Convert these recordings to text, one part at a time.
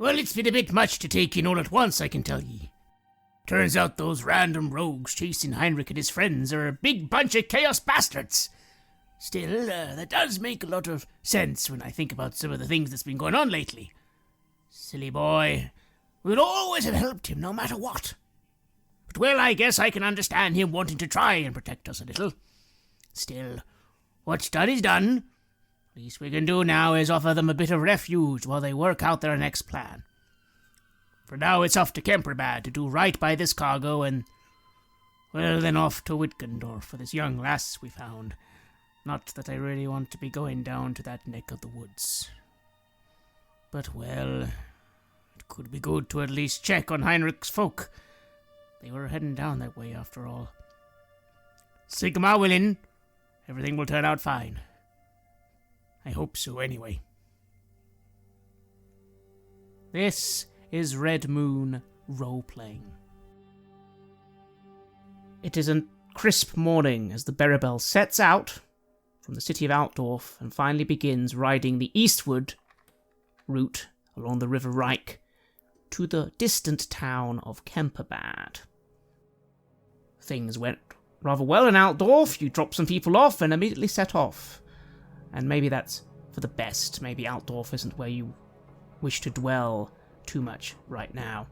Well, it's been a bit much to take in all at once, I can tell ye. Turns out those random rogues chasing Heinrich and his friends are a big bunch of chaos bastards. Still, that does make a lot of sense when I think about some of the things that's been going on lately. Silly boy. We'd always have helped him no matter what. But, well, I guess I can understand him wanting to try and protect us a little. Still, what's done is done. Least we can do now is offer them a bit of refuge while they work out their next plan. For now it's off to Kemperbad to do right by this cargo and, well, then off to Wittgendorf for this young lass we found. Not that I really want to be going down to that neck of the woods. But, well, it could be good to at least check on Heinrich's folk. They were heading down that way after all. Sigma willing, everything will turn out fine. I hope so, anyway. This is Red Moon Role-Playing. It is a crisp morning as the Beribel sets out from the city of Altdorf and finally begins riding the eastward route along the River Reich to the distant town of Kemperbad. Things went rather well in Altdorf. You dropped some people off and immediately set off. And maybe that's for the best. Maybe Altdorf isn't where you wish to dwell too much right now.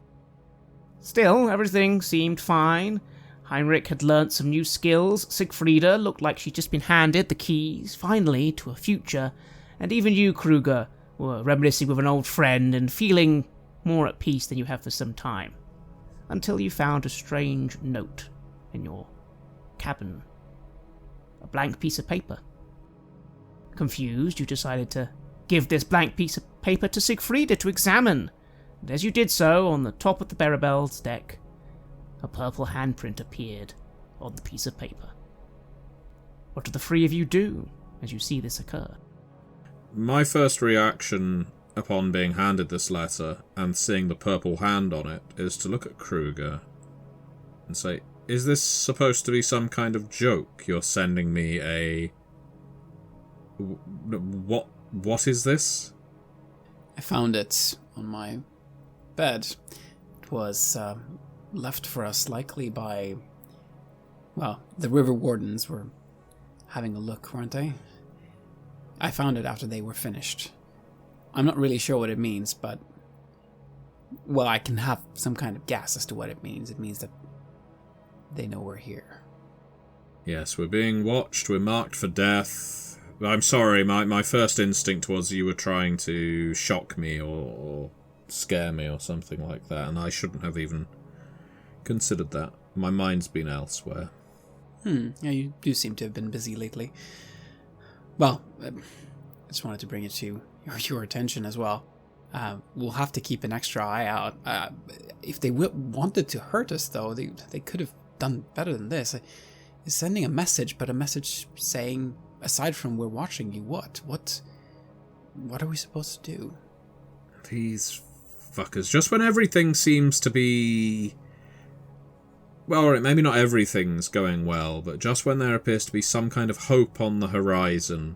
Still, everything seemed fine. Heinrich had learnt some new skills. Siegfrieda looked like she'd just been handed the keys, finally, to a future. And even you, Kruger, were reminiscing with an old friend and feeling more at peace than you have for some time. Until you found a strange note in your cabin. A blank piece of paper. Confused, you decided to give this blank piece of paper to Siegfrieda to examine, and as you did so, on the top of the Beribel's deck, a purple handprint appeared on the piece of paper. What do the three of you do as you see this occur? My first reaction upon being handed this letter and seeing the purple hand on it is to look at Kruger and say, is this supposed to be some kind of joke? You're sending me a... What is this? I found it on my bed. It was left for us likely by... Well, the river wardens were having a look, weren't they? I found it after they were finished. I'm not really sure what it means, but... Well, I can have some kind of guess as to what it means. It means that they know we're here. Yes, we're being watched. We're marked for death. I'm sorry, my first instinct was you were trying to shock me or scare me or something like that, and I shouldn't have even considered that. My mind's been elsewhere. Yeah, you do seem to have been busy lately. Well, I just wanted to bring it to your attention as well. We'll have to keep an extra eye out. If they wanted to hurt us, though, they could have done better than this. It's sending a message, but a message saying... Aside from we're watching you, what are we supposed to do? These fuckers. Just when everything seems to be... Well, maybe not everything's going well, but just when there appears to be some kind of hope on the horizon,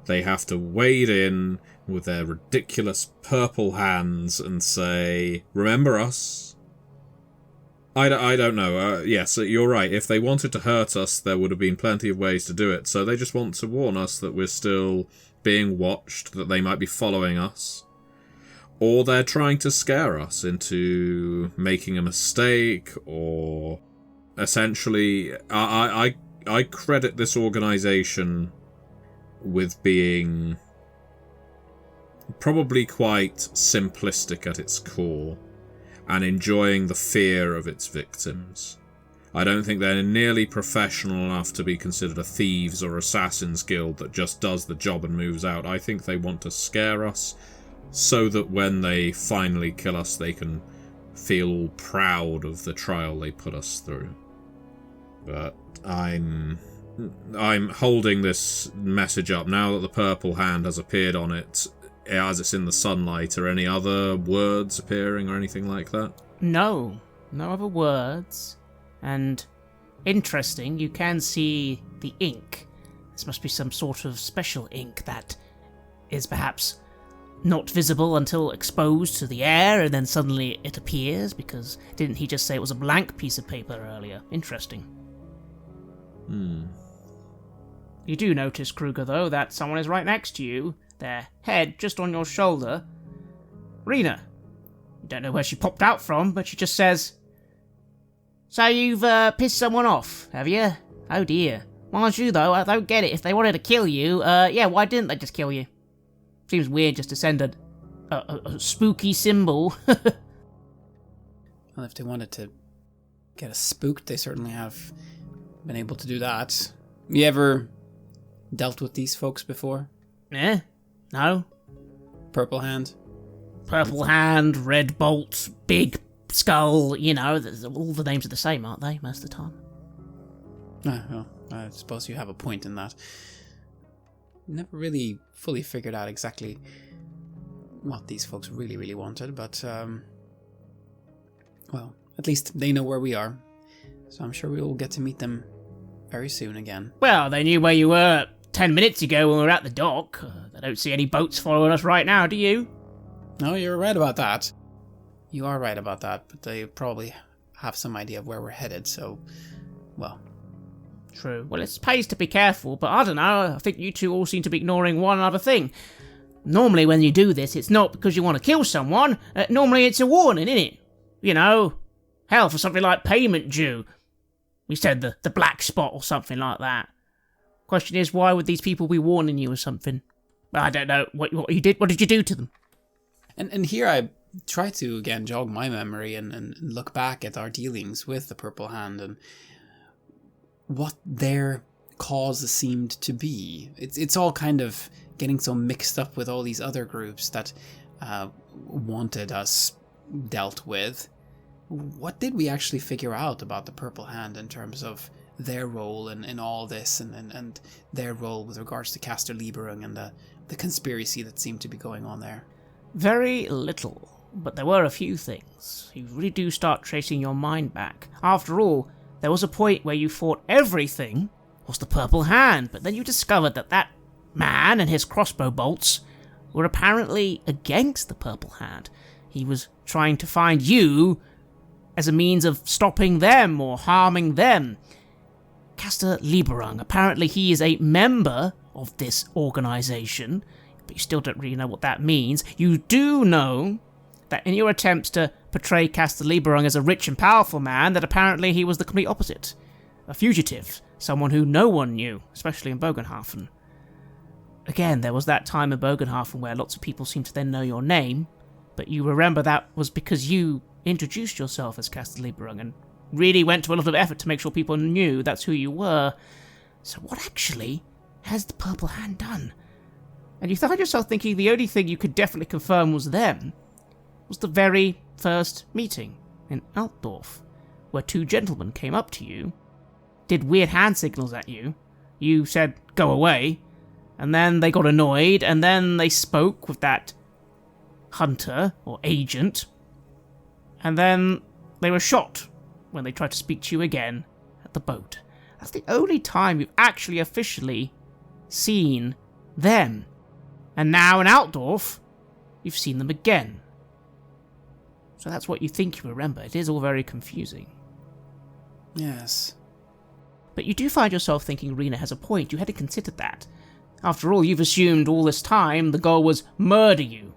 they have to wade in with their ridiculous purple hands and say, remember us? I don't know. Yes, you're right. If they wanted to hurt us, there would have been plenty of ways to do it. So they just want to warn us that we're still being watched, that they might be following us. Or they're trying to scare us into making a mistake, or... Essentially, I credit this organisation with being probably quite simplistic at its core, and enjoying the fear of its victims. I don't think they're nearly professional enough to be considered a thieves or assassins guild that just does the job and moves out. I think they want to scare us so that when they finally kill us, they can feel proud of the trial they put us through. But I'm holding this message up now that the purple hand has appeared on it. As it's in the sunlight, are any other words appearing or anything like that? No other words. And interesting, you can see the ink. This must be some sort of special ink that is perhaps not visible until exposed to the air, and then suddenly it appears, because didn't he just say it was a blank piece of paper earlier? Interesting. You do notice, Kruger, though, that someone is right next to you, their head just on your shoulder. Rena. You don't know where she popped out from, but she just says, "So you've pissed someone off, have you? Oh dear. Mind you, though, I don't get it. If they wanted to kill you, why didn't they just kill you? Seems weird just to send a spooky symbol." Well, if they wanted to get us spooked, they certainly have been able to do that. You ever dealt with these folks before? No. Purple Hand? Purple Hand, Red Bolt, Big Skull, all the names are the same, aren't they, most of the time? Well, I suppose you have a point in that. Never really fully figured out exactly what these folks really, really wanted, but, well, at least they know where we are, so I'm sure we will get to meet them very soon again. Well, they knew where you were 10 minutes ago when we were at the dock. I don't see any boats following us right now, do you? No, you're right about that. You are right about that, but they probably have some idea of where we're headed, so, well. True. Well, it pays to be careful, but I don't know, I think you two all seem to be ignoring one other thing. Normally when you do this, it's not because you want to kill someone, normally it's a warning, innit? Hell, for something like payment due. We said the black spot or something like that. Question is, why would these people be warning you or something? I don't know what you did. What did you do to them? And here I try to, again, jog my memory and look back at our dealings with the Purple Hand and what their cause seemed to be. It's all kind of getting so mixed up with all these other groups that wanted us dealt with. What did we actually figure out about the Purple Hand in terms of their role in all this and their role with regards to Caster Lieberung and the conspiracy that seemed to be going on there? Very little, but there were a few things. You really do start tracing your mind back. After all, there was a point where you thought everything was the Purple Hand, but then you discovered that man and his crossbow bolts were apparently against the Purple Hand. He was trying to find you as a means of stopping them or harming them. Caster Lieberung, apparently he is a member of this organization, but you still don't really know what that means. You do know that in your attempts to portray Caster Lieberung as a rich and powerful man, that apparently he was the complete opposite. A fugitive, someone who no one knew, especially in Bogenhafen. Again, there was that time in Bogenhafen where lots of people seemed to then know your name, but you remember that was because you introduced yourself as Caster Lieberung and really went to a lot of effort to make sure people knew that's who you were. So what actually has the Purple Hand done? And you found yourself thinking the only thing you could definitely confirm was them was the very first meeting in Altdorf, where two gentlemen came up to you, did weird hand signals at you, you said, "Go away," and then they got annoyed, and then they spoke with that hunter, or agent, and then they were shot when they tried to speak to you again at the boat. That's the only time you've actually officially seen them. And now in Altdorf, you've seen them again. So that's what you think you remember. It is all very confusing. Yes. But you do find yourself thinking Rena has a point. You hadn't considered that. After all, you've assumed all this time the goal was murder you.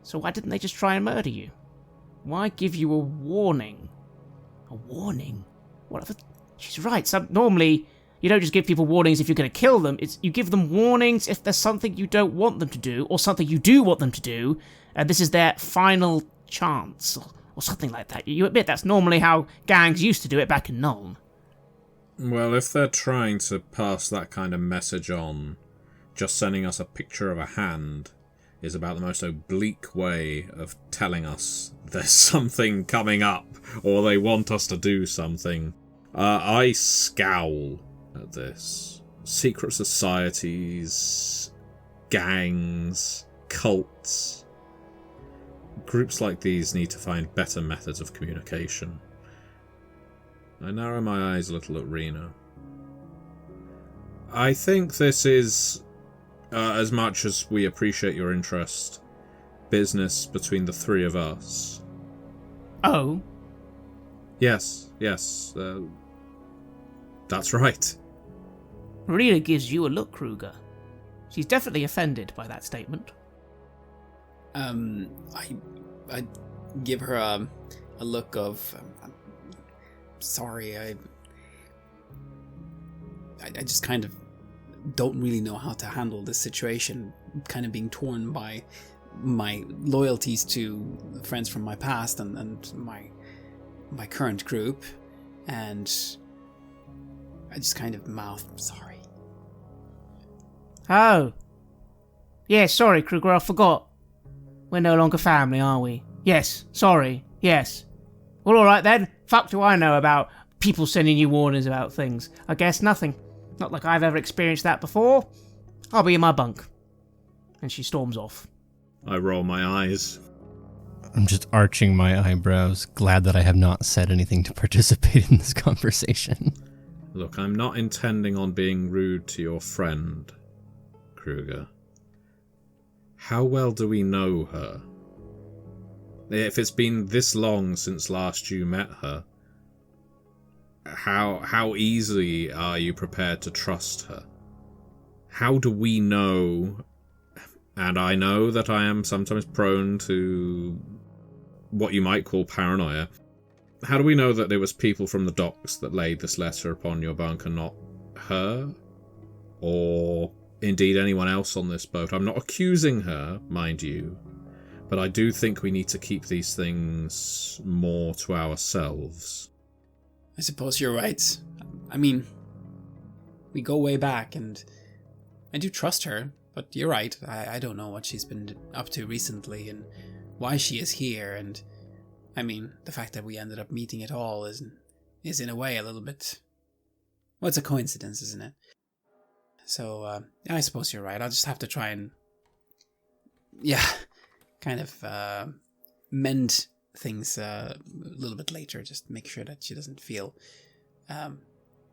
So why didn't they just try and murder you? Why give you a warning? A warning? Whatever. She's right. Normally, you don't just give people warnings if you're going to kill them. You give them warnings if there's something you don't want them to do, or something you do want them to do, and this is their final chance, or something like that. You admit that's normally how gangs used to do it back in Nuln. Well, if they're trying to pass that kind of message on, just sending us a picture of a hand is about the most oblique way of telling us there's something coming up, or they want us to do something. I scowl at this. Secret societies, gangs, cults. Groups like these need to find better methods of communication. I narrow my eyes a little at Rena. I think this is, as much as we appreciate your interest business between the three of us. Oh? Yes, that's right. Marina gives you a look, Kruger. She's definitely offended by that statement. I give her a look of, I'm sorry, I just kind of don't really know how to handle this situation, kind of being torn by my loyalties to friends from my past and my current group, and I just kind of mouth, sorry. Oh. Yeah, sorry, Kruger, I forgot. We're no longer family, are we? Yes, sorry, yes. Well, alright then. Fuck do I know about people sending you warnings about things? I guess nothing. Not like I've ever experienced that before. I'll be in my bunk. And she storms off. I roll my eyes. I'm just arching my eyebrows, glad that I have not said anything to participate in this conversation. Look, I'm not intending on being rude to your friend, Kruger. How well do we know her? If it's been this long since last you met her, how easily are you prepared to trust her? How do we know, and I know that I am sometimes prone to what you might call paranoia, how do we know that it was people from the docks that laid this letter upon your bunk and not her? Or indeed anyone else on this boat? I'm not accusing her, mind you, but I do think we need to keep these things more to ourselves. I suppose you're right. I mean, we go way back, and I do trust her, but you're right. I don't know what she's been up to recently and why she is here, and I mean, the fact that we ended up meeting at all is in a way a little bit... Well, it's a coincidence, isn't it? So, I suppose you're right. I'll just have to try and... kind of mend things a little bit later. Just make sure that she doesn't feel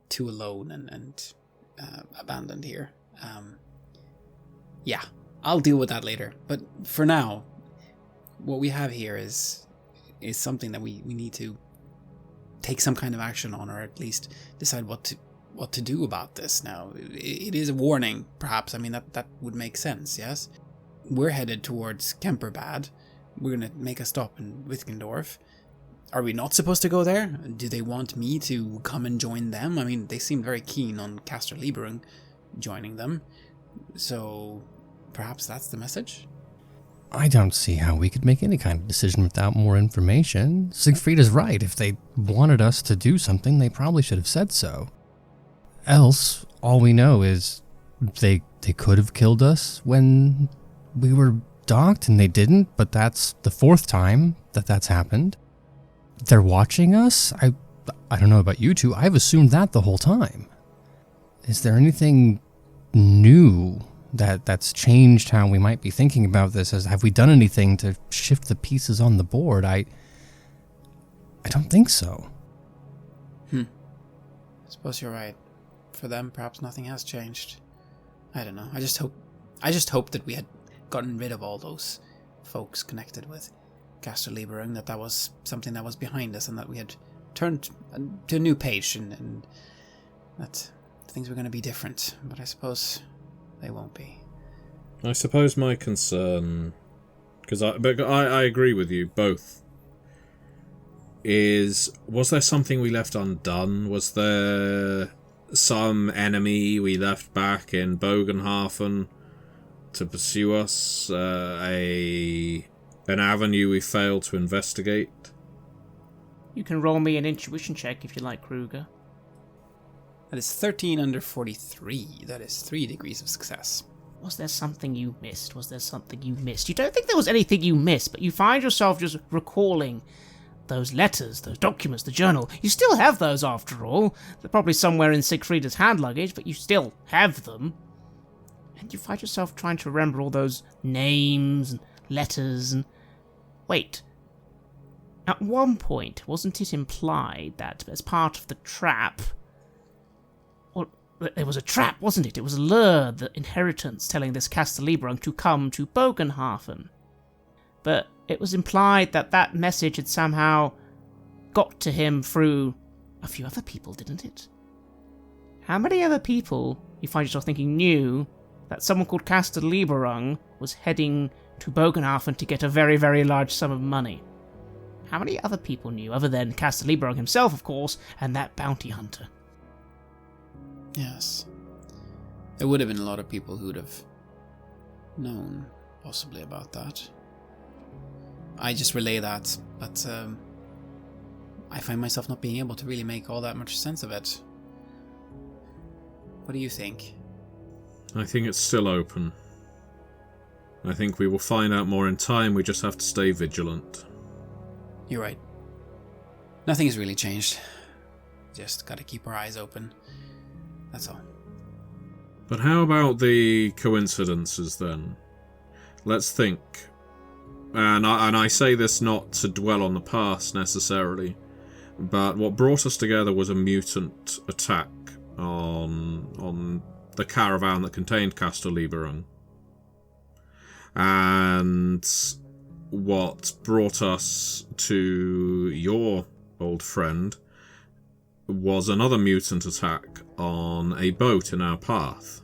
too alone and abandoned here. I'll deal with that later. But for now, what we have here is something that we need to take some kind of action on, or at least decide what to do about this now. It is a warning, perhaps. I mean, that would make sense, yes? We're headed towards Kemperbad. We're going to make a stop in Wittgendorf. Are we not supposed to go there? Do they want me to come and join them? I mean, they seem very keen on Castor Lieberung joining them. So, perhaps that's the message? I don't see how we could make any kind of decision without more information. Siegfried is right. If they wanted us to do something, they probably should have said so. Else, all we know is they could have killed us when we were docked, and they didn't, but that's the fourth time that's happened. They're watching us? I don't know about you two. I've assumed that the whole time. Is there anything new that's changed how we might be thinking about this? Have we done anything to shift the pieces on the board? I don't think so. I suppose you're right. For them, perhaps nothing has changed. I don't know. I just hope that we had gotten rid of all those folks connected with Castor Lieberung, that was something that was behind us, and that we had turned to a new page, and that things were going to be different. But I suppose they won't be. I suppose my concern, because I agree with you both, was there something we left undone? Was there some enemy we left back in Bogenhafen to pursue us? An avenue we failed to investigate? You can roll me an intuition check if you like, Kruger. That is 13 under 43. That is 3 degrees of success. Was there something you missed? You don't think there was anything you missed, but you find yourself just recalling those letters, those documents, the journal. You still have those, after all. They're probably somewhere in Siegfried's hand luggage, but you still have them. And you find yourself trying to remember all those names and letters and... Wait. At one point, wasn't it implied that as part of the trap... Well, there was a trap, wasn't it? It was a lure, the inheritance, telling this Castor Lieberung to come to Bogenhafen. but it was implied that that message had somehow got to him through a few other people, didn't it? How many other people, you find yourself thinking, knew that someone called Caster Lieberung was heading to Bogenhafen to get a very, very large sum of money? How many other people knew, other than Caster Lieberung himself, of course, and that bounty hunter? Yes. There would have been a lot of people who would have known, possibly, about that. I just relay that, but I find myself not being able to really make all that much sense of it. What do you think? I think it's still open. I think we will find out more in time, we just have to stay vigilant. You're right. Nothing has really changed. Just gotta keep our eyes open. That's all. But how about the coincidences then? Let's think. And I say this not to dwell on the past necessarily, but what brought us together was a mutant attack on the caravan that contained Caster Lieberung. And what brought us to your old friend was another mutant attack on a boat in our path.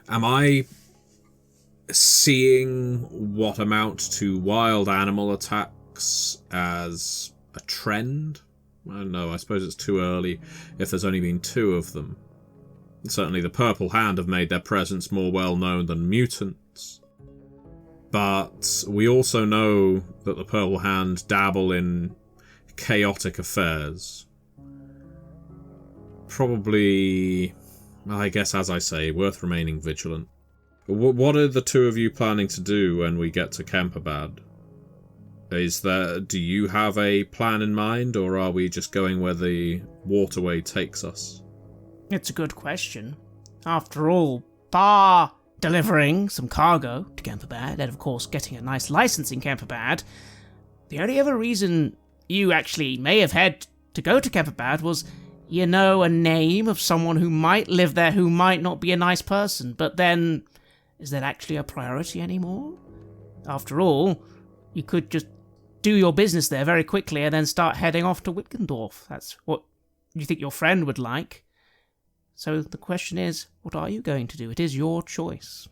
Am I seeing what amount to wild animal attacks as a trend? I don't know, I suppose it's too early if there's only been 2 of them. Certainly the Purple Hand have made their presence more well known than mutants. But we also know that the Purple Hand dabble in chaotic affairs. Probably, I guess, as I say, worth remaining vigilant. What are the 2 of you planning to do when we get to Camperbad? Do you have a plan in mind, or are we just going where the waterway takes us? It's a good question. After all, bar delivering some cargo to Camperbad, and of course getting a nice license in Camperbad, the only other reason you actually may have had to go to Camperbad was, you know, a name of someone who might live there who might not be a nice person, but then, is that actually a priority anymore? After all, you could just do your business there very quickly and then start heading off to Wittgendorf. That's what you think your friend would like. So the question is, what are you going to do? It is your choice.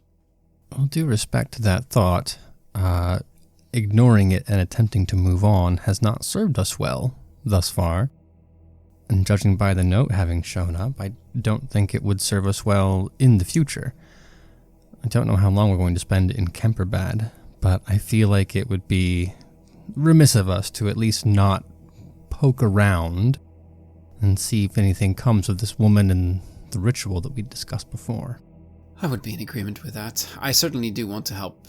All due respect to that thought, ignoring it and attempting to move on has not served us well thus far. And judging by the note having shown up, I don't think it would serve us well in the future. I don't know how long we're going to spend in Camperbad, but I feel like it would be remiss of us to at least not poke around and see if anything comes of this woman and the ritual that we discussed before. I would be in agreement with that. I certainly do want to help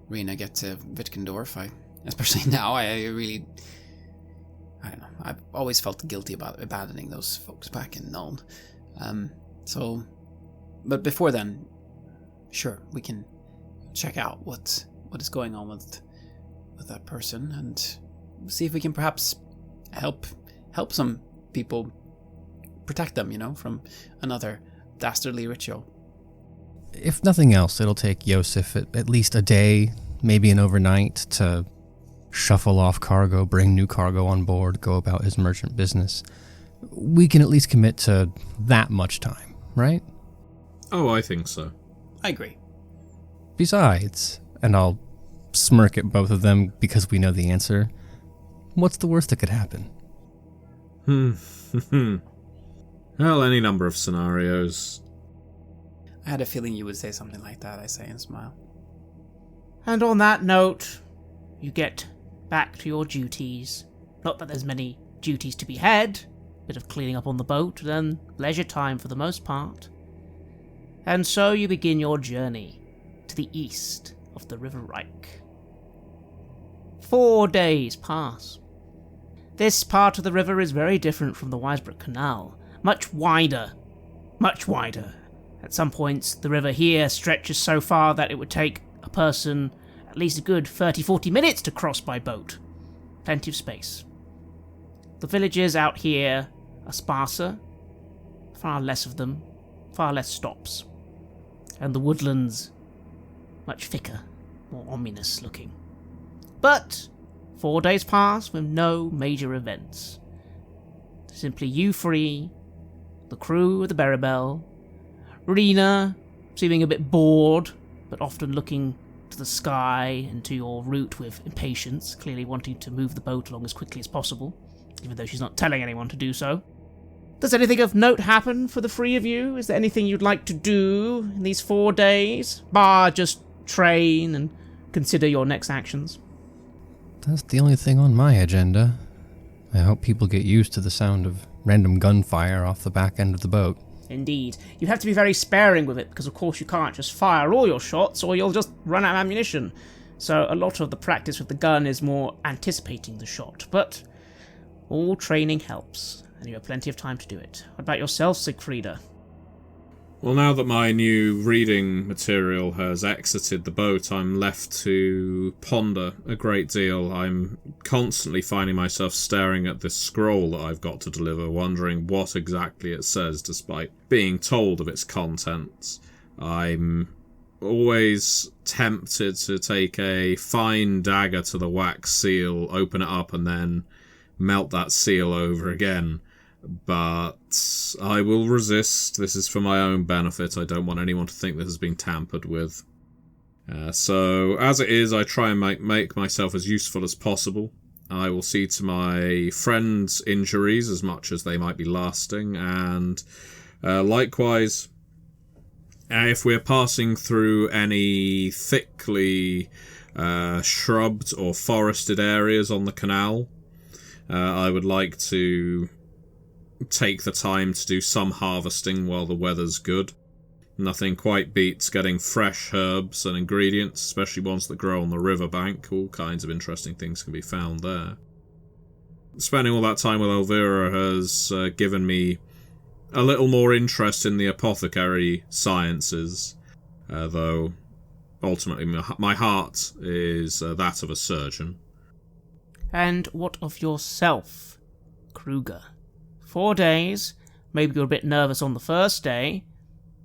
Rena get to Wittgendorf. Especially now, I don't know. I've always felt guilty about abandoning those folks back in Nuln. But before then, sure, we can check out what is going on with that person and see if we can perhaps help some people, protect them, from another dastardly ritual. If nothing else, it'll take Yosef at least a day, maybe an overnight, to shuffle off cargo, bring new cargo on board, go about his merchant business. We can at least commit to that much time, right? Oh, I think so. I agree. Besides, and I'll smirk at both of them because we know the answer, what's the worst that could happen? Well, any number of scenarios. I had a feeling you would say something like that, I say and smile. And on that note, you get back to your duties. Not that there's many duties to be had. Bit of cleaning up on the boat, then leisure time for the most part. And so you begin your journey to the east of the River Reich. 4 days pass. This part of the river is very different from the Weisbruck Canal. Much wider. Much wider. At some points, the river here stretches so far that it would take a person at least a good 30-40 minutes to cross by boat. Plenty of space. The villages out here are sparser, far less of them, far less stops. And the woodlands, much thicker, more ominous looking. But 4 days pass with no major events. Simply you three, the crew of the Beribel, Rena seeming a bit bored, but often looking to the sky and to your route with impatience, clearly wanting to move the boat along as quickly as possible, even though she's not telling anyone to do so. Does anything of note happen for the three of you? Is there anything you'd like to do in these 4 days, bar just train and consider your next actions? That's the only thing on my agenda. I hope people get used to the sound of random gunfire off the back end of the boat. Indeed. You have to be very sparing with it, because of course you can't just fire all your shots or you'll just run out of ammunition. So a lot of the practice with the gun is more anticipating the shot, but all training helps, and you have plenty of time to do it. What about yourself, Siegfrieda? Well, now that my new reading material has exited the boat, I'm left to ponder a great deal. I'm constantly finding myself staring at this scroll that I've got to deliver, wondering what exactly it says, despite being told of its contents. I'm always tempted to take a fine dagger to the wax seal, open it up, and then melt that seal over again. But I will resist. This is for my own benefit. I don't want anyone to think this has been tampered with. So, as it is, I try and make myself as useful as possible. I will see to my friends' injuries as much as they might be lasting, and likewise, if we're passing through any thickly shrubbed or forested areas on the canal, I would like to take the time to do some harvesting while the weather's good. Nothing quite beats getting fresh herbs and ingredients, especially ones that grow on the riverbank. All kinds of interesting things can be found there. Spending all that time with Elvira has given me a little more interest in the apothecary sciences, though ultimately my heart is that of a surgeon. And what of yourself, Kruger? 4 days, maybe you're a bit nervous on the first day,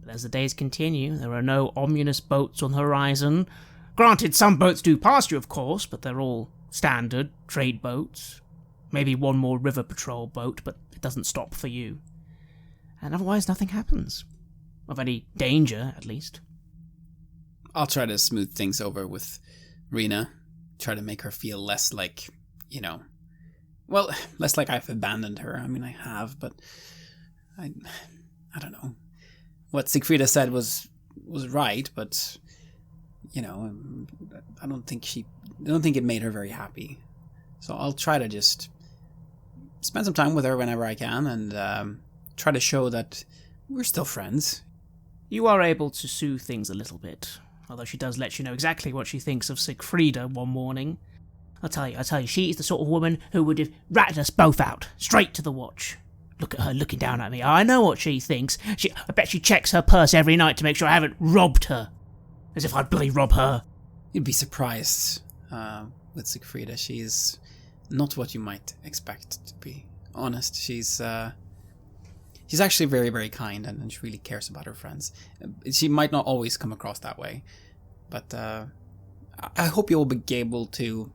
but as the days continue, there are no ominous boats on the horizon. Granted, some boats do pass you, of course, but they're all standard trade boats. Maybe one more river patrol boat, but it doesn't stop for you. And otherwise, nothing happens. Of any danger, at least. I'll try to smooth things over with Rena. Try to make her feel less like, well, less like I've abandoned her. I mean, I have, but I don't know. What Siegfrieda said was right, but I don't think it made her very happy. So I'll try to just spend some time with her whenever I can, and try to show that we're still friends. You are able to soothe things a little bit, although she does let you know exactly what she thinks of Siegfrieda one morning. I tell you, she is the sort of woman who would have ratted us both out, straight to the watch. Look at her looking down at me. I know what she thinks. I bet she checks her purse every night to make sure I haven't robbed her. As if I'd bloody rob her. You'd be surprised with Siegfrieda. She's not what you might expect, to be honest. She's actually very, very kind, and she really cares about her friends. She might not always come across that way, but I hope you will be able to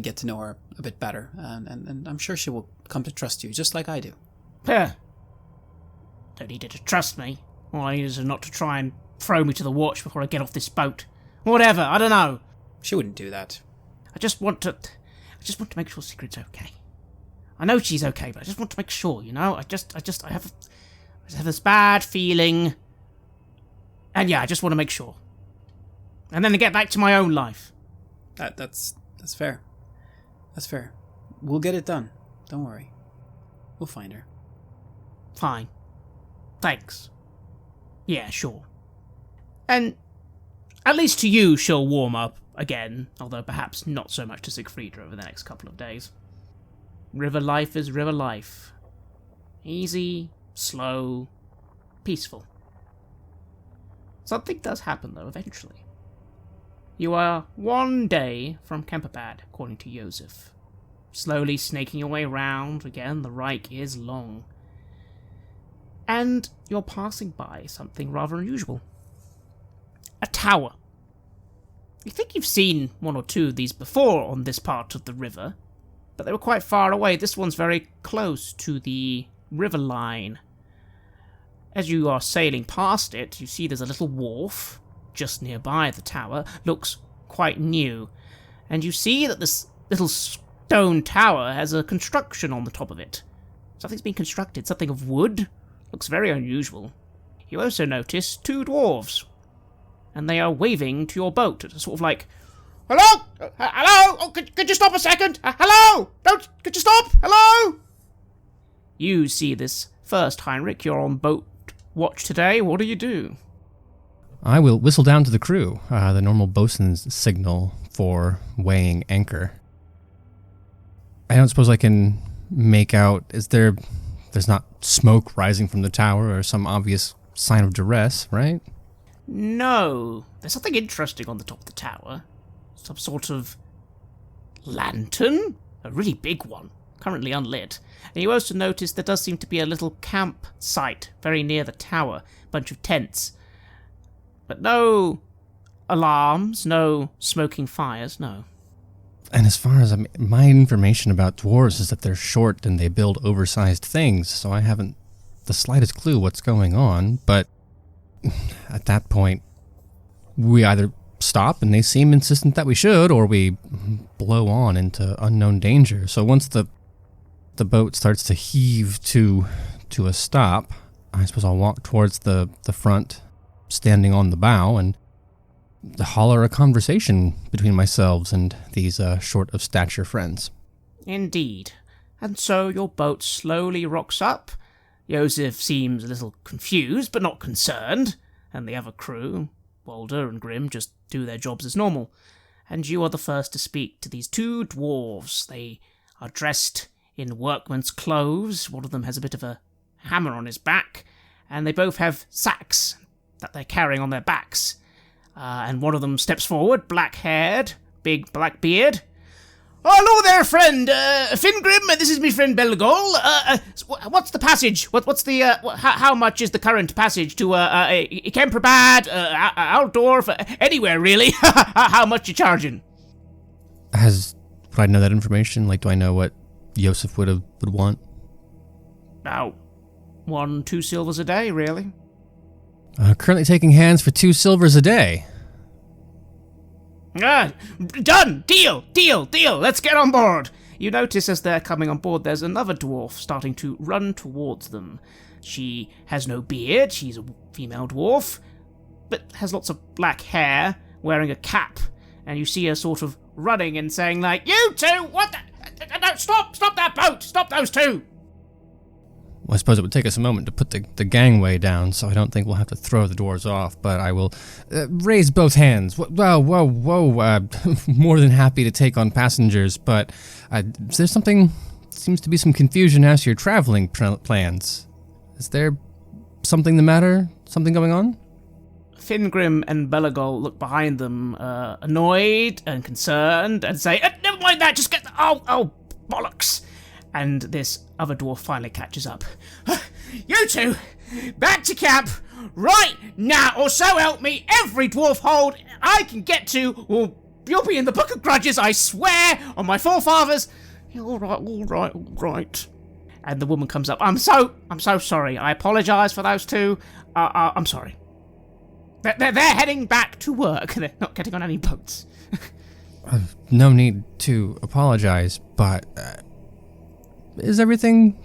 get to know her a bit better, and I'm sure she will come to trust you, just like I do. Don't need her to trust me. All I need is her not to try and throw me to the watch before I get off this boat. Whatever, I don't know. She wouldn't do that. I just want to make sure Sigrid's okay. I know she's okay, but I just want to make sure, I have this bad feeling. And yeah, I just want to make sure. And then to get back to my own life. That's fair. That's fair. We'll get it done. Don't worry. We'll find her. Fine. Thanks. Yeah, sure. And at least to you she'll warm up again, although perhaps not so much to Siegfrieda over the next couple of days. River life is river life. Easy, slow, peaceful. Something does happen, though, eventually. You are 1 day from Kemperbad, according to Joseph. Slowly snaking your way round, again, the Reich is long. And you're passing by something rather unusual. A tower. You think you've seen one or two of these before on this part of the river, but they were quite far away. This one's very close to the river line. As you are sailing past it, you see there's a little wharf just nearby the tower. Looks quite new. And you see that this little stone tower has a construction on the top of it. Something's been constructed, something of wood. Looks very unusual. You also notice two dwarves, and they are waving to your boat, sort of like, "Hello? Hello? Oh, could you stop a second? Hello? Could you stop? Hello?" You see this first, Heinrich. You're on boat watch today. What do you do? I will whistle down to the crew, the normal bosun's signal for weighing anchor. I don't suppose I can make out, there's not smoke rising from the tower or some obvious sign of duress, right? No. There's something interesting on the top of the tower. Some sort of lantern? A really big one, currently unlit. And you also notice there does seem to be a little campsite very near the tower. A bunch of tents. But no alarms, no smoking fires, no. And as far as my information about dwarves is that they're short and they build oversized things, so I haven't the slightest clue what's going on, but at that point, we either stop and they seem insistent that we should, or we blow on into unknown danger. So once the boat starts to heave to a stop, I suppose I'll walk towards the front, standing on the bow, and holler a conversation between myself and these short of stature friends. Indeed. And so your boat slowly rocks up. Joseph seems a little confused, but not concerned, and the other crew, Walder and Grim, just do their jobs as normal. And you are the first to speak to these two dwarves. They are dressed in workman's clothes. One of them has a bit of a hammer on his back, and they both have sacks that they're carrying on their backs. And one of them steps forward, black-haired, big black beard. "Hello there, friend, Fingrim, this is my friend Belgol. What's the passage? What's the, how much is the current passage to, Kemperbad, Altdorf, anywhere, really? How much you charging?" Would I know that information? Like, do I know what Joseph would want? About 1-2 silvers a day, really. Currently taking hands for 2 silvers a day. Done! Deal! Let's get on board! You notice as they're coming on board, there's another dwarf starting to run towards them. She has no beard, she's a female dwarf, but has lots of black hair, wearing a cap, and you see her sort of running and saying like, "You two, what the... No, stop that boat! Stop those two!" Well, I suppose it would take us a moment to put the gangway down, so I don't think we'll have to throw the doors off, but I will raise both hands. Whoa, more than happy to take on passengers, but there's seems to be some confusion as to your traveling plans. Is there something the matter? Something going on? Fingrim and Belagol look behind them, annoyed and concerned, and say, "Never mind that, just get the... Oh, bollocks!" And this other dwarf finally catches up. "You two, back to camp, right now, or so help me, every dwarf hold I can get to, or you'll be in the Book of Grudges, I swear, on my forefathers." "All right. And the woman comes up. I'm so sorry. I apologise for those two. I'm sorry. They're heading back to work. They're not getting on any boats." No need to apologize, but is everything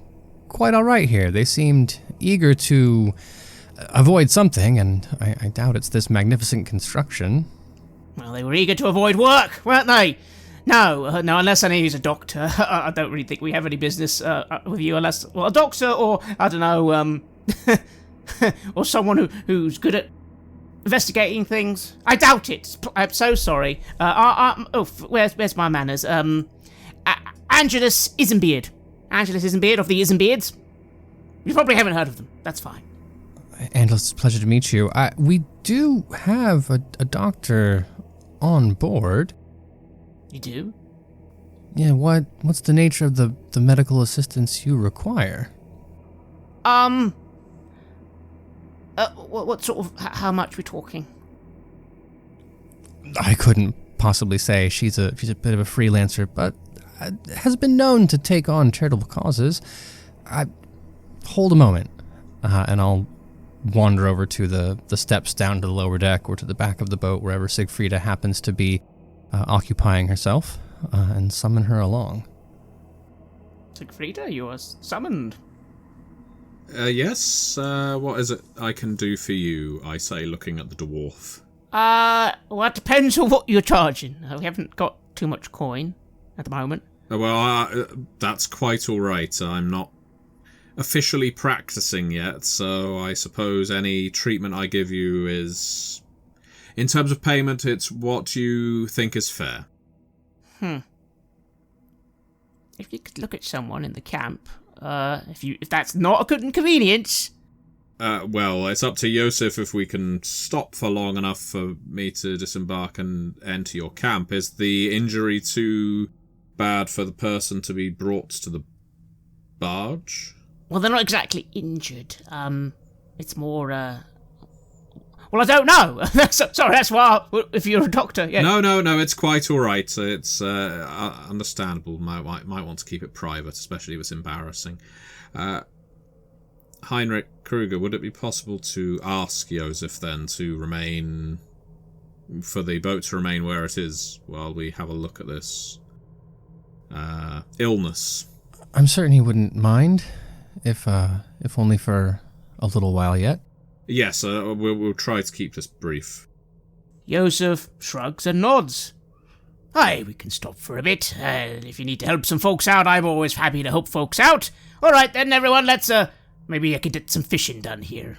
quite all right here? They seemed eager to avoid something, and I doubt it's this magnificent construction. Well, they were eager to avoid work, weren't they? No, unless I know he's a doctor. I don't really think we have any business with you unless, well, a doctor or, I don't know, or someone who's good at investigating things. I doubt it. I'm so sorry. Where's my manners? Angelus Isnbeard. Angelus Isnbeard of the Isnbeards. You probably haven't heard of them. That's fine. Angelus, it's a pleasure to meet you. We do have a doctor on board. You do? Yeah, what's the nature of the medical assistance you require? What sort of, how much we talking? I couldn't possibly say. She's a bit of a freelancer, but has been known to take on charitable causes. Hold a moment, and I'll wander over to the steps down to the lower deck or to the back of the boat, wherever Siegfrieda happens to be occupying herself, and summon her along. Siegfrieda, you are summoned. Yes, what is it I can do for you, I say, looking at the dwarf. Well, it depends on what you're charging. We haven't got too much coin at the moment. Well, that's quite all right. I'm not officially practicing yet, so I suppose any treatment I give you is... In terms of payment, it's what you think is fair. If you could look at someone in the camp, if that's not a good inconvenience... Well, it's up to Joseph if we can stop for long enough for me to disembark and enter your camp. Is the injury too bad for the person to be brought to the barge? Well, they're not exactly injured. It's more, well, I don't know. Sorry, that's why, if you're a doctor, yeah. No, it's quite all right. It's understandable. Might want to keep it private, especially if it's embarrassing. Heinrich Kruger, would it be possible to ask Joseph then to remain, for the boat to remain where it is while we have a look at this illness? I'm certain he wouldn't mind, if only for a little while yet. Yes, we'll try to keep this brief. Joseph shrugs and nods. Aye, we can stop for a bit. If you need to help some folks out, I'm always happy to help folks out. All right then, everyone, let's, maybe I could get some fishing done here.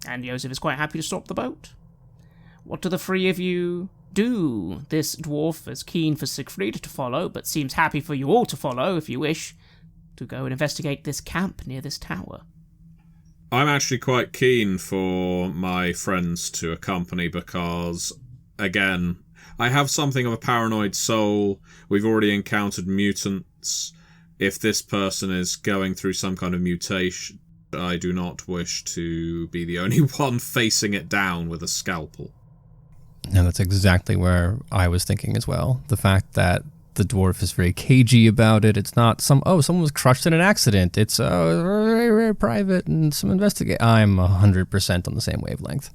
And Joseph is quite happy to stop the boat. What do the three of you do? This dwarf is keen for Siegfried to follow, but seems happy for you all to follow, if you wish, to go and investigate this camp near this tower. I'm actually quite keen for my friends to accompany because, again, I have something of a paranoid soul. We've already encountered mutants. If this person is going through some kind of mutation, I do not wish to be the only one facing it down with a scalpel. No, that's exactly where I was thinking as well. The fact that the dwarf is very cagey about it. It's not someone was crushed in an accident. It's very, very private and some investigate. I'm 100% on the same wavelength.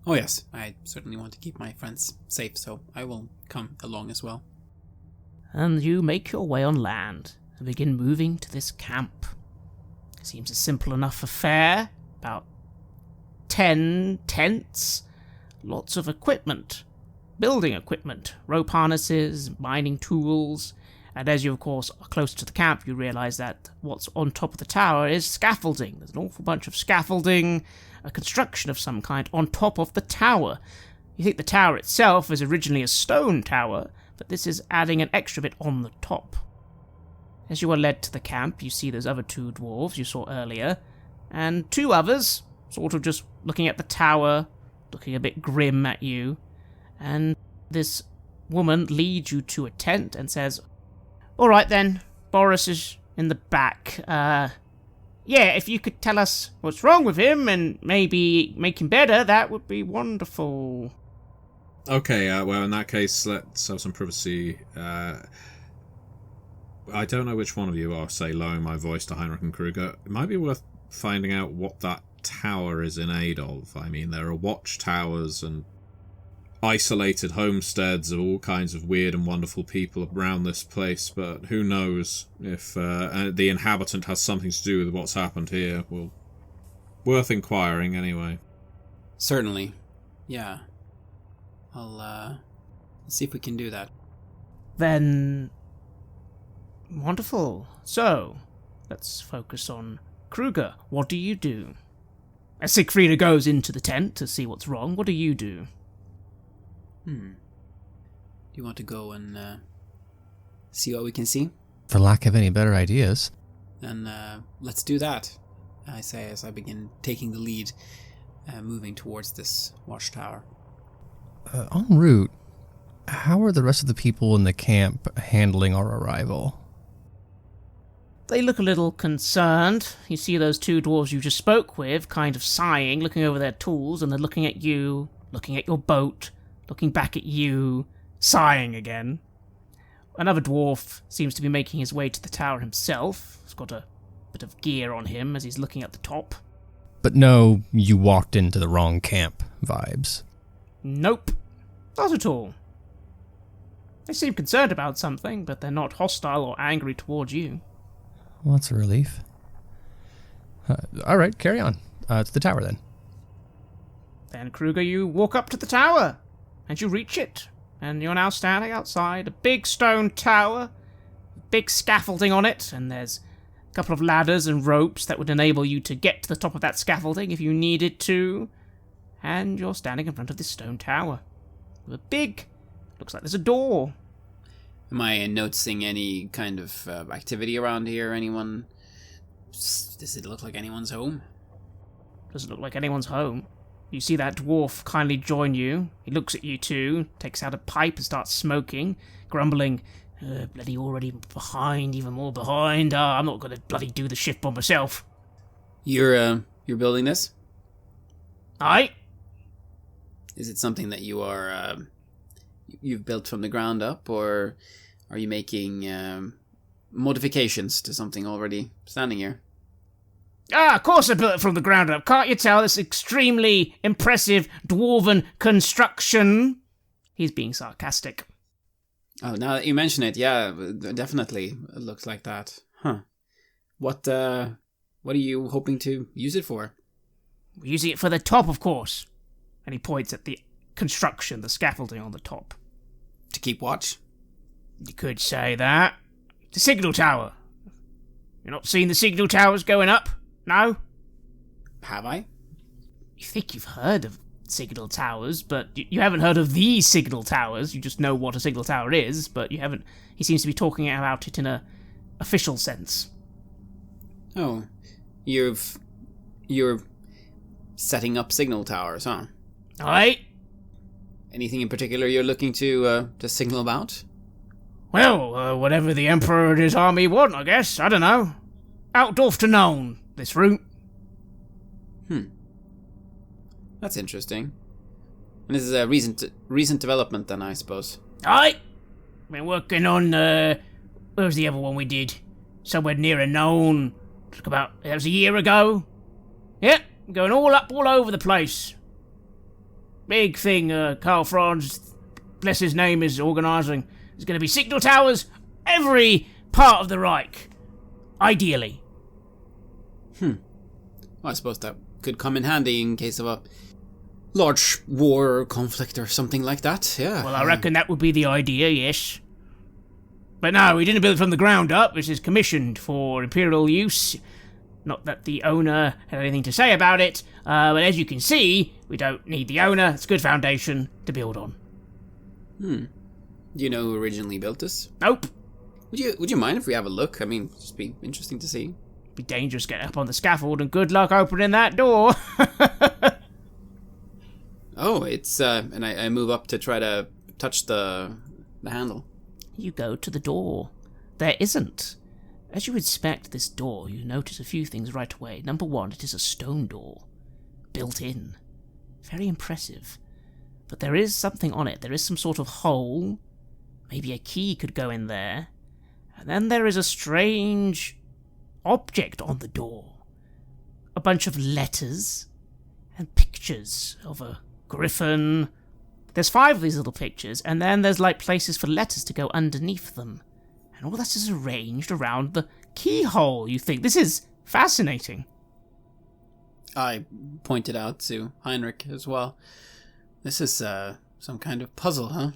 Oh yes, I certainly want to keep my friends safe, so I will come along as well. And you make your way on land and begin moving to this camp. It seems a simple enough affair. About 10 tents, lots of equipment. Building equipment, rope harnesses, mining tools, and as you of course are close to the camp, you realise that what's on top of the tower is scaffolding. There's an awful bunch of scaffolding, a construction of some kind on top of the tower. You think the tower itself is originally a stone tower, but this is adding an extra bit on the top. As you are led to the camp, you see those other two dwarves you saw earlier, and two others, sort of just looking at the tower, looking a bit grim at you. And this woman leads you to a tent and says, all right then, Boris is in the back. Yeah, if you could tell us what's wrong with him and maybe make him better, that would be wonderful. Okay, well, in that case, let's have some privacy. I don't know which one of you are, say, lowering my voice to Heinrich and Kruger. It might be worth finding out what that tower is in aid of. I mean, there are watchtowers and isolated homesteads of all kinds of weird and wonderful people around this place, but who knows if the inhabitant has something to do with what's happened here. Well, worth inquiring anyway. Certainly. Yeah. I'll see if we can do that. Then, wonderful. So, let's focus on Kruger. What do you do? As Siegfrieda goes into the tent to see what's wrong, what do you do? Do you want to go and see what we can see? For lack of any better ideas. Then let's do that, I say as I begin taking the lead, moving towards this watchtower. En route, how are the rest of the people in the camp handling our arrival? They look a little concerned. You see those two dwarves you just spoke with kind of sighing, looking over their tools, and they're looking at you, looking at your boat, looking back at you, sighing again. Another dwarf seems to be making his way to the tower himself. He's got a bit of gear on him as he's looking at the top. But no, you walked into the wrong camp vibes. Nope. Not at all. They seem concerned about something, but they're not hostile or angry towards you. Well, that's a relief. All right, carry on. To the tower, then. Then, Kruger, you walk up to the tower, and you reach it, and you're now standing outside a big stone tower, big scaffolding on it, and there's a couple of ladders and ropes that would enable you to get to the top of that scaffolding if you needed to, and you're standing in front of this stone tower. With a big, looks like there's a door. Am I noticing any kind of activity around here? Anyone? Does it look like anyone's home? Doesn't look like anyone's home. You see that dwarf kindly join you. He looks at you too, takes out a pipe and starts smoking, grumbling, bloody already behind, even more behind. I'm not going to bloody do the shift by myself. You're building this? Aye. Is it something that you've built from the ground up, or are you making modifications to something already standing here? Of course I built it from the ground up. Can't you tell this extremely impressive dwarven construction? He's being sarcastic. Oh, now that you mention it, yeah, definitely it looks like that. Huh. What are you hoping to use it for? We're using it for the top, of course. And he points at the construction, the scaffolding on the top. To keep watch? You could say that. The signal tower. You're not seeing the signal towers going up? No? Have I? You think you've heard of signal towers, but you haven't heard of these signal towers. You just know what a signal tower is, but you haven't... He seems to be talking about it in a official sense. Oh, you're setting up signal towers, huh? Aye. Anything in particular you're looking to signal about? Well, whatever the Emperor and his army want, I guess. I don't know. Outdorf to known, this route. That's interesting. And this is a recent development then, I suppose. Aye. Been working on, where's the other one we did? Somewhere near a known. That was a year ago. Yep, going all over the place. Big thing, Karl Franz, bless his name, is organising. There's going to be signal towers every part of the Reich. Ideally. Well, I suppose that could come in handy in case of a large war or conflict or something like that, yeah. Well, I reckon that would be the idea, yes. But no, we didn't build it from the ground up. This is commissioned for Imperial use. Not that the owner had anything to say about it, but as you can see, we don't need the owner. It's a good foundation to build on. Do you know who originally built this? Nope. Would you mind if we have a look? I mean, it'd just be interesting to see. It'd be dangerous getting up on the scaffold, and good luck opening that door. Oh, it's and I move up to try to touch the handle. You go to the door. There isn't. As you inspect this door, you notice a few things right away. Number one, it is a stone door. Built in. Very impressive. But there is something on it. There is some sort of hole. Maybe a key could go in there. And then there is a strange object on the door. A bunch of letters and pictures of a griffin. There's 5 of these little pictures, and then there's like places for letters to go underneath them. And all that is arranged around the keyhole, you think. This is fascinating. I pointed out to Heinrich as well. This is some kind of puzzle, huh?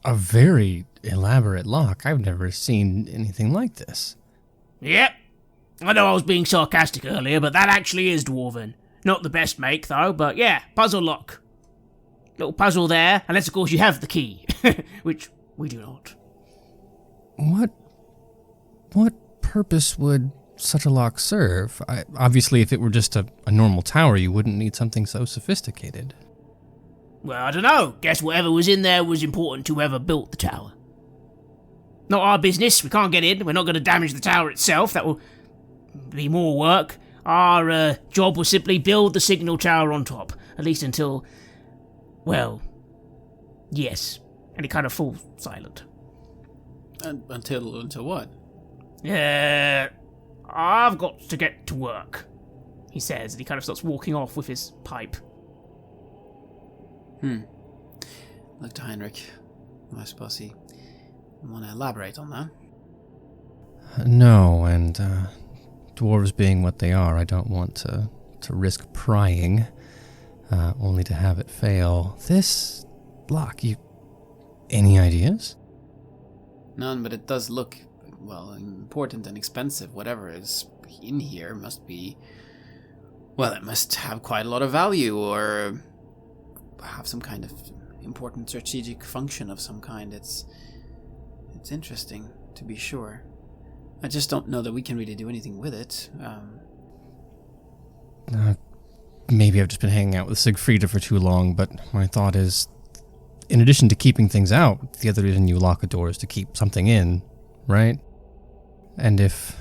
A very elaborate lock. I've never seen anything like this. Yep. I know I was being sarcastic earlier, but that actually is dwarven. Not the best make, though, but yeah, puzzle lock. Little puzzle there, unless of course you have the key, which we do not. What purpose would such a lock serve? Obviously, if it were just a normal tower, you wouldn't need something so sophisticated. Well, I don't know. Guess whatever was in there was important to whoever built the tower. Not our business. We can't get in. We're not going to damage the tower itself. That will be more work. Our job was simply build the signal tower on top. At least until, well, Yes. And he kind of falls silent. Until what? I've got to get to work, he says, and he kind of starts walking off with his pipe. Look to Heinrich. I suppose he want to elaborate on that. No, and dwarves being what they are, I don't want to risk prying, only to have it fail. This lock, any ideas? None, but it does look, well, important and expensive. Whatever is in here must be, well, it must have quite a lot of value, or have some kind of important strategic function of some kind. It's interesting, to be sure. I just don't know that we can really do anything with it. Maybe I've just been hanging out with Siegfrieda for too long, but my thought is, in addition to keeping things out, the other reason you lock a door is to keep something in, right? And if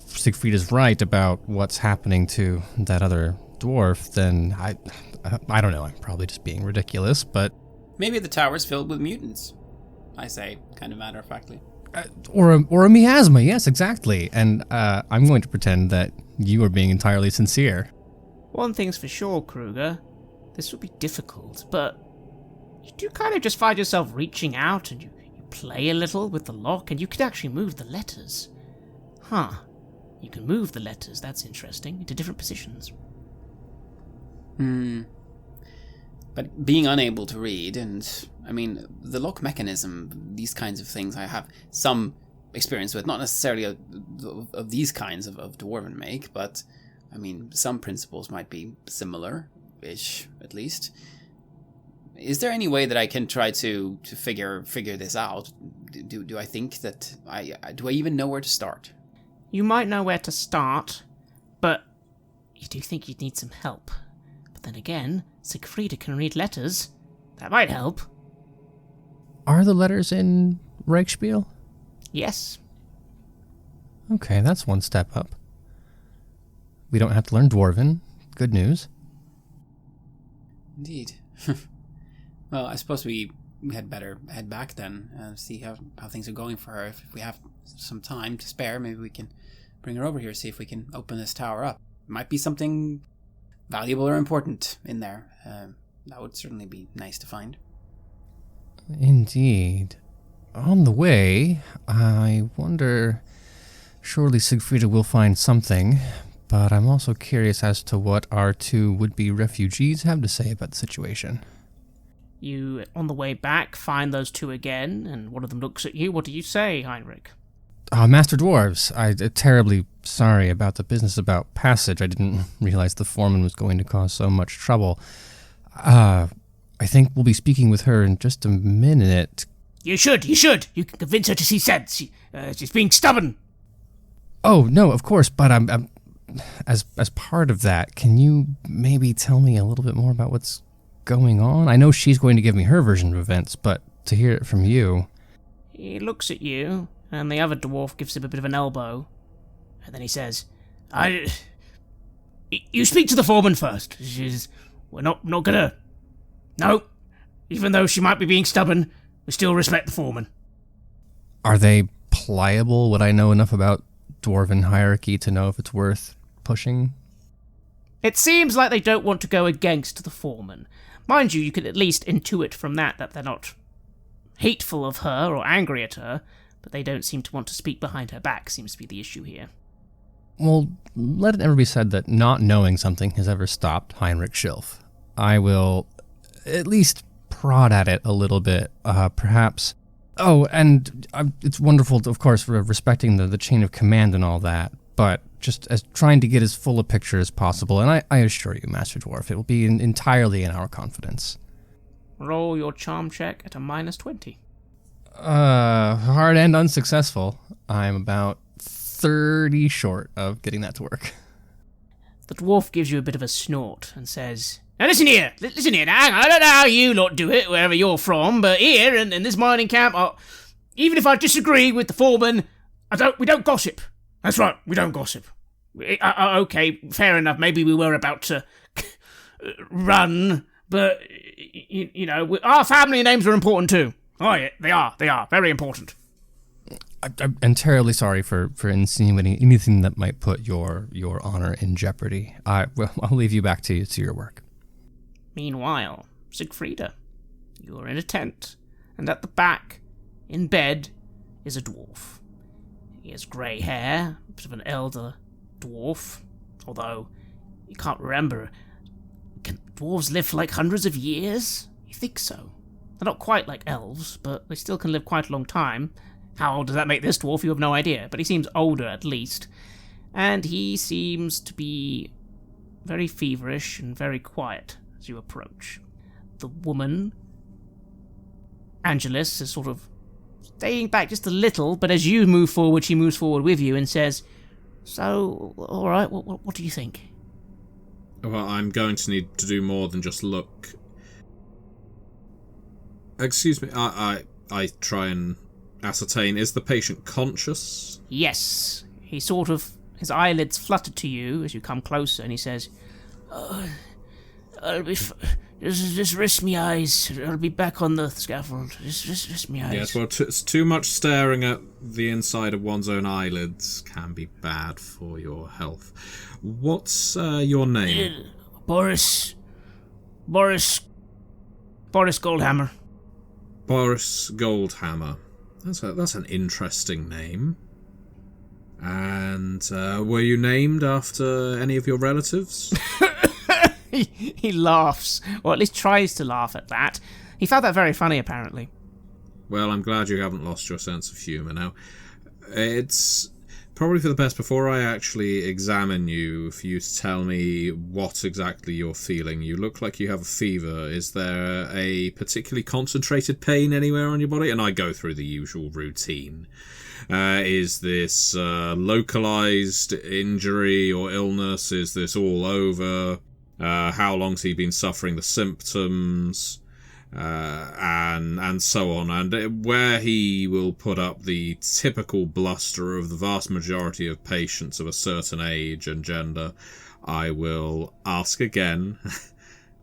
Siegfrieda's right about what's happening to that other dwarf, then I don't know, I'm probably just being ridiculous, but... Maybe the tower's filled with mutants, I say, kind of matter-of-factly. Or a miasma, yes, exactly. And I'm going to pretend that you are being entirely sincere. One thing's for sure, Kruger. This will be difficult, but you do kind of just find yourself reaching out and you play a little with the lock and you could actually move the letters. Huh. You can move the letters, that's interesting, into different positions. But being unable to read, and I mean, the lock mechanism, these kinds of things I have some experience with, not necessarily of these kinds of dwarven make, but I mean, some principles might be similar-ish, at least. Is there any way that I can try to figure this out? Do I think that do I even know where to start? You might know where to start, but you do think you'd need some help. But then again, Siegfrieda can read letters. That might help. Are the letters in Reichspiel? Yes. Okay, that's one step up. We don't have to learn Dwarven. Good news. Indeed. Well, I suppose we had better head back then and see how things are going for her. If we have some time to spare, maybe we can bring her over here, see if we can open this tower up. Might be something valuable or important in there. That would certainly be nice to find. Indeed. On the way, I wonder... Surely Siegfrieda will find something, but I'm also curious as to what our two would-be refugees have to say about the situation. You, on the way back, find those two again, and one of them looks at you. What do you say, Heinrich? Master Dwarves, I'm terribly sorry about the business about passage. I didn't realize the foreman was going to cause so much trouble. I think we'll be speaking with her in just a minute. You should. You can convince her to see sense. She's being stubborn. Oh, no, of course, but I'm as part of that, can you maybe tell me a little bit more about what's going on? I know she's going to give me her version of events, but to hear it from you... He looks at you, and the other dwarf gives him a bit of an elbow, and then he says, You speak to the foreman first. We're not gonna... No, even though she might be being stubborn, we still respect the foreman. Are they pliable? Would I know enough about Dwarven hierarchy to know if it's worth pushing? It seems like they don't want to go against the foreman. Mind you could at least intuit from that they're not hateful of her or angry at her, but they don't seem to want to speak behind her back, seems to be the issue here. Well, let it never be said that not knowing something has ever stopped Heinrich Schilf. I will at least prod at it a little bit, perhaps. Oh, and it's wonderful, of course, for respecting the chain of command and all that, but just as trying to get as full a picture as possible, and I assure you, Master Dwarf, it will be entirely in our confidence. Roll your charm check at a -20. Hard and unsuccessful. I'm about 30 short of getting that to work. The dwarf gives you a bit of a snort and says, Now listen here now, I don't know how you lot do it, wherever you're from, but here, in this mining camp, even if I disagree with the foreman, we don't gossip. That's right, we don't gossip. Okay, fair enough, maybe we were about to run, But, you know, our family names are important too. Oh, yeah, they are. Very important. I'm terribly sorry for insinuating anything that might put your honor in jeopardy. I'll leave you back to your work. Meanwhile, Siegfrieda, you're in a tent, and at the back, in bed, is a dwarf. He has grey hair, a bit of an elder dwarf, although you can't remember. Can dwarves live for like hundreds of years? You think so? They're not quite like elves, but they still can live quite a long time. How old does that make this dwarf? You have no idea, but he seems older at least. And he seems to be very feverish and very quiet as you approach. The woman, Angelus, is sort of staying back just a little, but as you move forward, she moves forward with you and says, "So, alright, what do you think?" Well, I'm going to need to do more than just look. Excuse me, I try and ascertain, is the patient conscious? Yes. He sort of, his eyelids flutter to you as you come closer, and he says, I'll be just rest me eyes. I'll be back on the scaffold. Just rest me eyes. Yes, well, it's too much staring at the inside of one's own eyelids can be bad for your health. What's your name? Boris Goldhammer. Boris Goldhammer. That's an interesting name. And were you named after any of your relatives? He laughs, or at least tries to laugh at that. He found that very funny, apparently. Well, I'm glad you haven't lost your sense of humour now. It's probably for the best, before I actually examine you, for you to tell me what exactly you're feeling. You look like you have a fever. Is there a particularly concentrated pain anywhere on your body? And I go through the usual routine. Is this localized injury or illness? Is this all over? How long's he been suffering the symptoms? And so on, and where he will put up the typical bluster of the vast majority of patients of a certain age and gender, I will ask again,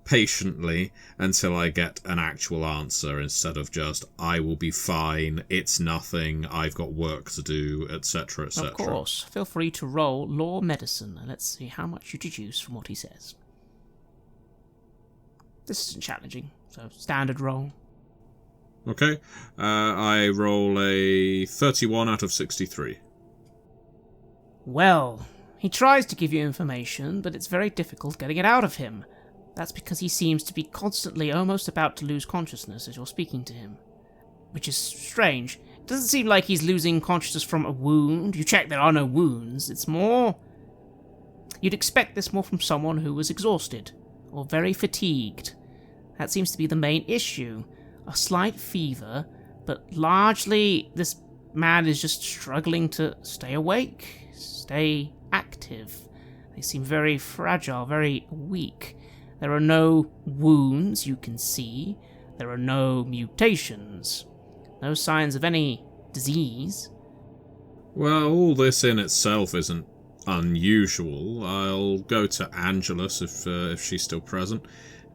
patiently, until I get an actual answer, instead of just, I will be fine, it's nothing, I've got work to do, etc., etc. Of course. Feel free to roll law medicine, and let's see how much you deduce from what he says. This isn't challenging. So, standard roll. Okay. I roll a 31 out of 63. Well, he tries to give you information, but it's very difficult getting it out of him. That's because he seems to be constantly almost about to lose consciousness as you're speaking to him. Which is strange. It doesn't seem like he's losing consciousness from a wound. You check, there are no wounds. It's more... You'd expect this more from someone who was exhausted, or very fatigued. That seems to be the main issue. A slight fever, but largely this man is just struggling to stay awake, stay active. They seem very fragile, very weak. There are no wounds you can see. There are no mutations. No signs of any disease. Well, all this in itself isn't unusual. I'll go to Angelus if she's still present.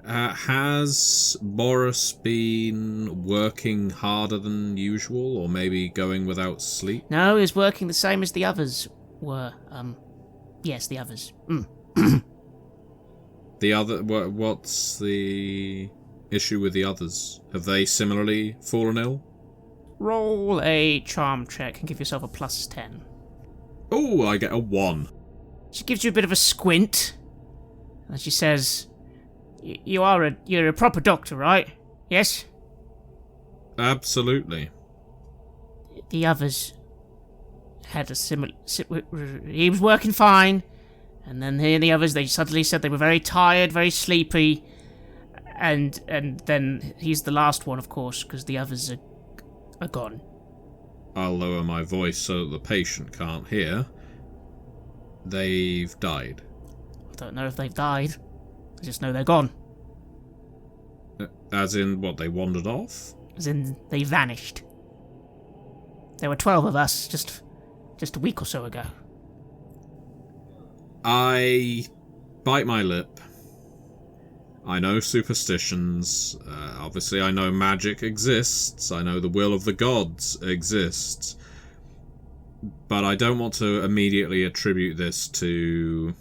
Has Boris been working harder than usual, or maybe going without sleep? No, he's working the same as the others were. Yes, the others. The other... What's the issue with the others? Have they similarly fallen ill? Roll a charm check and give yourself a +10. Oh, I get a 1. She gives you a bit of a squint, and she says... You're a proper doctor, right? Yes? Absolutely. The others had a similar... He was working fine, and then the others, they suddenly said they were very tired, very sleepy, and then he's the last one, of course, because the others are gone. I'll lower my voice so that the patient can't hear. They've died. I don't know if they've died. I just know they're gone. As in, what, they wandered off? As in, they vanished. There were 12 of us just a week or so ago. I bite my lip, I know superstitions. Obviously, I know magic exists. I know the will of the gods exists. But I don't want to immediately attribute this to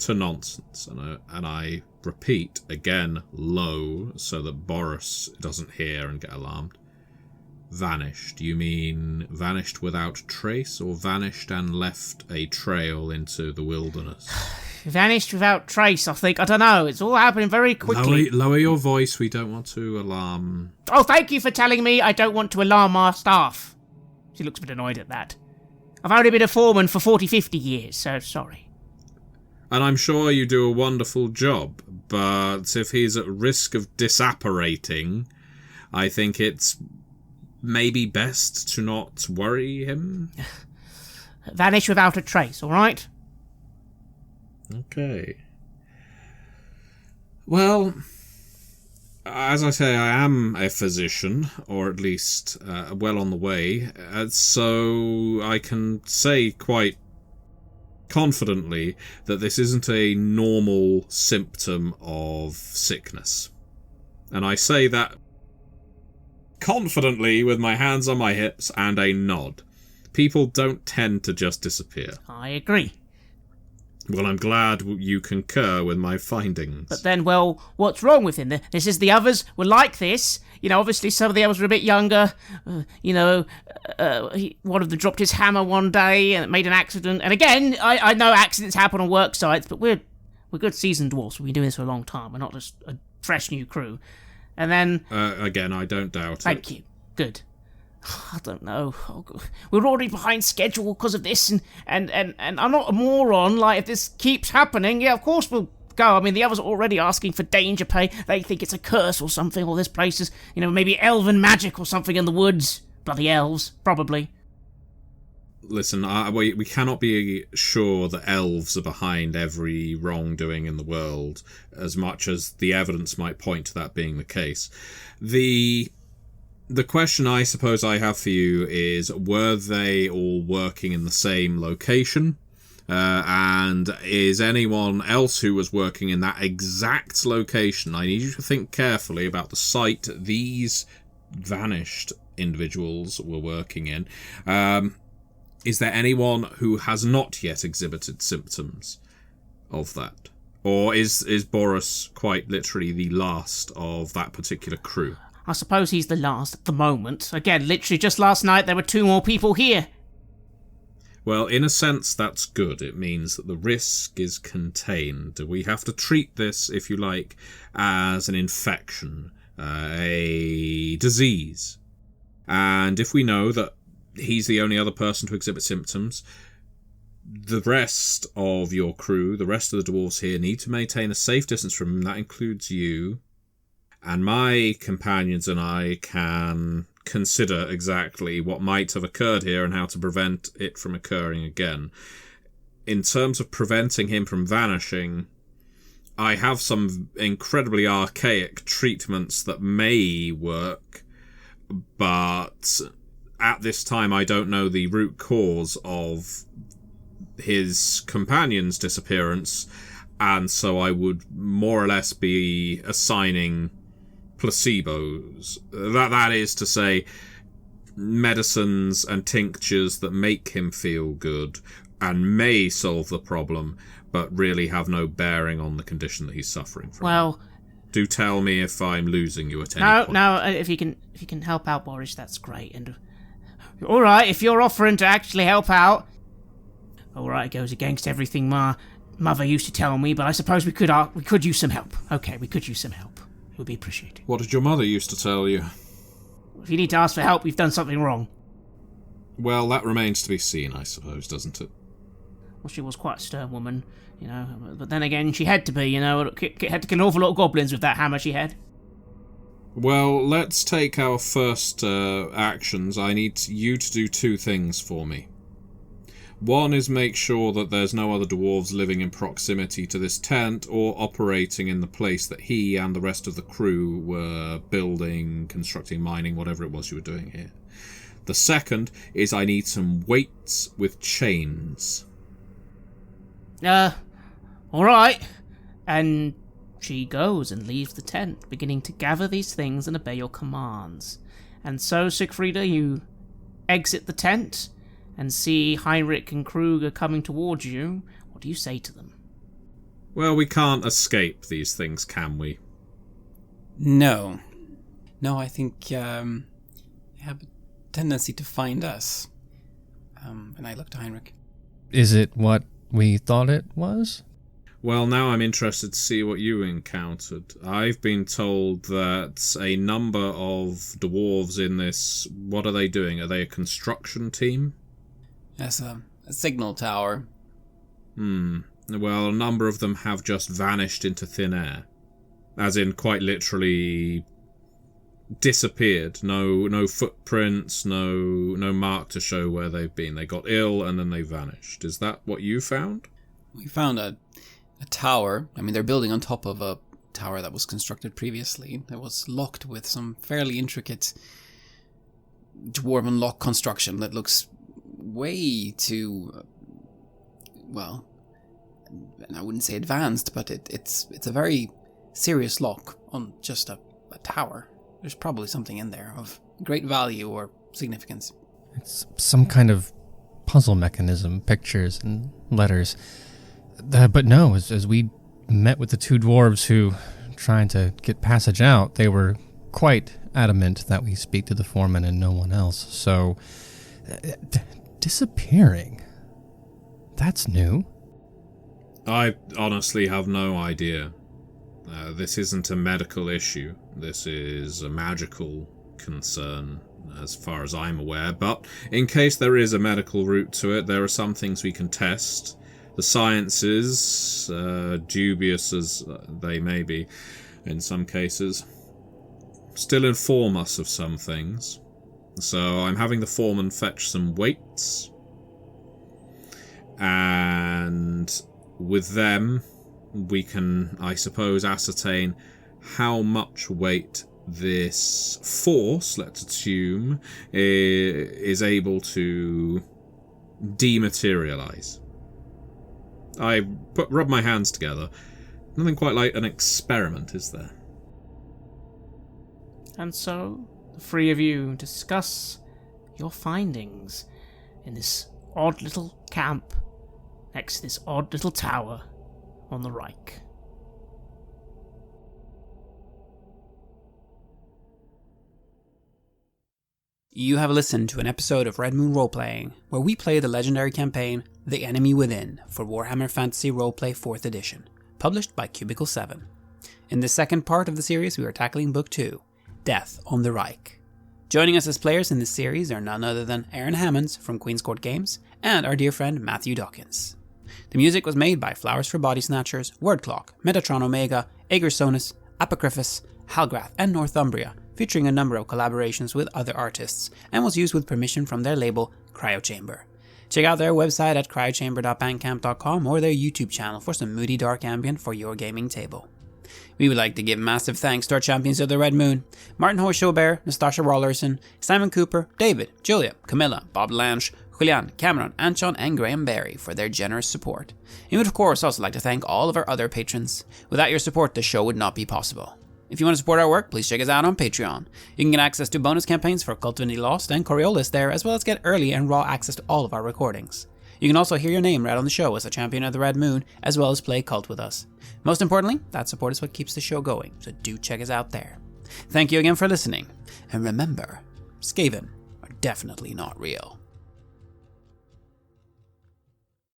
nonsense. And I repeat, again, low, so that Boris doesn't hear and get alarmed. Vanished. You mean vanished without trace, or vanished and left a trail into the wilderness? Vanished without trace, I think. I don't know. It's all happening very quickly. Lower your voice. We don't want to alarm... Oh, thank you for telling me I don't want to alarm our staff. She looks a bit annoyed at that. I've only been a foreman for 40, 50 years, so sorry. And I'm sure you do a wonderful job, but if he's at risk of disapparating, I think it's maybe best to not worry him. Vanish without a trace, all right? Okay. Well, as I say, I am a physician, or at least well on the way, so I can say quite confidently that this isn't a normal symptom of sickness. And I say that confidently with my hands on my hips and a nod. People don't tend to just disappear. I agree. Well, I'm glad you concur with my findings. But then, well, what's wrong with him? This is the others were like this. You know, obviously some of the others were a bit younger. One of them dropped his hammer one day and it made an accident. And again, I know accidents happen on work sites, but we're good seasoned dwarfs. We've been doing this for a long time. We're not just a fresh new crew. And then... again, I don't doubt it. Thank you. Good. I don't know. We're already behind schedule because of this, and I'm not a moron. Like, if this keeps happening, yeah, of course we'll go. I mean, the others are already asking for danger pay. They think it's a curse or something, or this place is, maybe elven magic or something in the woods. Bloody elves, probably. Listen, we cannot be sure that elves are behind every wrongdoing in the world, as much as the evidence might point to that being the case. The question I suppose I have for you is, were they all working in the same location? And is anyone else who was working in that exact location? I need you to think carefully about the site these vanished individuals were working in. Is there anyone who has not yet exhibited symptoms of that? Or is Boris quite literally the last of that particular crew? I suppose he's the last at the moment. Again, literally just last night there were 2 more people here. Well, in a sense, that's good. It means that the risk is contained. We have to treat this, if you like, as an infection, a disease. And if we know that he's the only other person to exhibit symptoms, the rest of your crew, the rest of the dwarves here, need to maintain a safe distance from him. That includes you. And my companions and I can consider exactly what might have occurred here and how to prevent it from occurring again. In terms of preventing him from vanishing, I have some incredibly archaic treatments that may work, but at this time I don't know the root cause of his companion's disappearance, and so I would more or less be assigning placebos. That is to say, medicines and tinctures that make him feel good and may solve the problem, but really have no bearing on the condition that he's suffering from. Well, do tell me if I'm losing you at any point. No. If you can help out, Boris, that's great. And all right, if you're offering to actually help out, all right, it goes against everything my mother used to tell me. But I suppose we could use some help. Okay, we could use some help. It would be appreciated. What did your mother used to tell you? If you need to ask for help, we've done something wrong. Well, that remains to be seen, I suppose, doesn't it? Well, she was quite a stern woman, but then again, she had to be, had to kill an awful lot of goblins with that hammer she had. Well, let's take our first actions. I need you to do 2 things for me. One is make sure that there's no other dwarves living in proximity to this tent or operating in the place that he and the rest of the crew were building, constructing, mining, whatever it was you were doing here. The second is I need some weights with chains. Alright. And she goes and leaves the tent, beginning to gather these things and obey your commands. And so, Siegfrieda, you exit the tent and see Heinrich and Kruger coming towards you. What do you say to them? Well, we can't escape these things, can we? No. No, I think they have a tendency to find us. And I look to Heinrich. Is it what we thought it was? Well, now I'm interested to see what you encountered. I've been told that a number of dwarves in this... What are they doing? Are they a construction team? Yes, a signal tower. Well, a number of them have just vanished into thin air. As in, quite literally... disappeared. No footprints, no mark to show where they've been. They got ill and then they vanished. Is that what you found? We found a tower. I mean, they're building on top of a tower that was constructed previously. That was locked with some fairly intricate dwarven lock construction that looks way too, well, I wouldn't say advanced, but it's a very serious lock on just a tower. There's probably something in there of great value or significance. It's some kind of puzzle mechanism, pictures and letters. But no, as we met with the two dwarves who, trying to get passage out, they were quite adamant that we speak to the foreman and no one else. So, disappearing. That's new. I honestly have no idea. This isn't a medical issue. This is a magical concern, as far as I'm aware. But in case there is a medical route to it, there are some things we can test. The sciences, dubious as they may be in some cases, still inform us of some things. So I'm having the foreman fetch some weights. And with them, we can, I suppose, ascertain how much weight this force, let's assume, is able to dematerialize. I rub my hands together. Nothing quite like an experiment, is there? And so, the three of you discuss your findings in this odd little camp next to this odd little tower on the Reich. You have listened to an episode of Red Moon Roleplaying, where we play the legendary campaign The Enemy Within for Warhammer Fantasy Roleplay 4th Edition, published by Cubicle 7. In the second part of the series, we are tackling Book 2, Death on the Reich. Joining us as players in this series are none other than Aaron Hammonds from Queen's Court Games and our dear friend Matthew Dawkins. The music was made by Flowers for Body Snatchers, Wordclock, Metatron Omega, Aegersonus, Apocryphus, Halgrath, and Northumbria, featuring a number of collaborations with other artists, and was used with permission from their label, Cryochamber. Check out their website at cryochamber.bandcamp.com or their YouTube channel for some moody dark ambient for your gaming table. We would like to give massive thanks to our champions of the Red Moon, Martin Heuschober, Nastasia Raulerson, Simon Cooper, David, Julia, Camilla, Bob Lange, Julián, Cameron, Antxon, and Graham Barey for their generous support. And we would of course also like to thank all of our other patrons. Without your support, the show would not be possible. If you want to support our work, please check us out on Patreon. You can get access to bonus campaigns for Cult of Indy Lost and Coriolis there, as well as get early and raw access to all of our recordings. You can also hear your name read on the show as a champion of the Red Moon, as well as play Cult with us. Most importantly, that support is what keeps the show going, so do check us out there. Thank you again for listening, and remember, Skaven are definitely not real.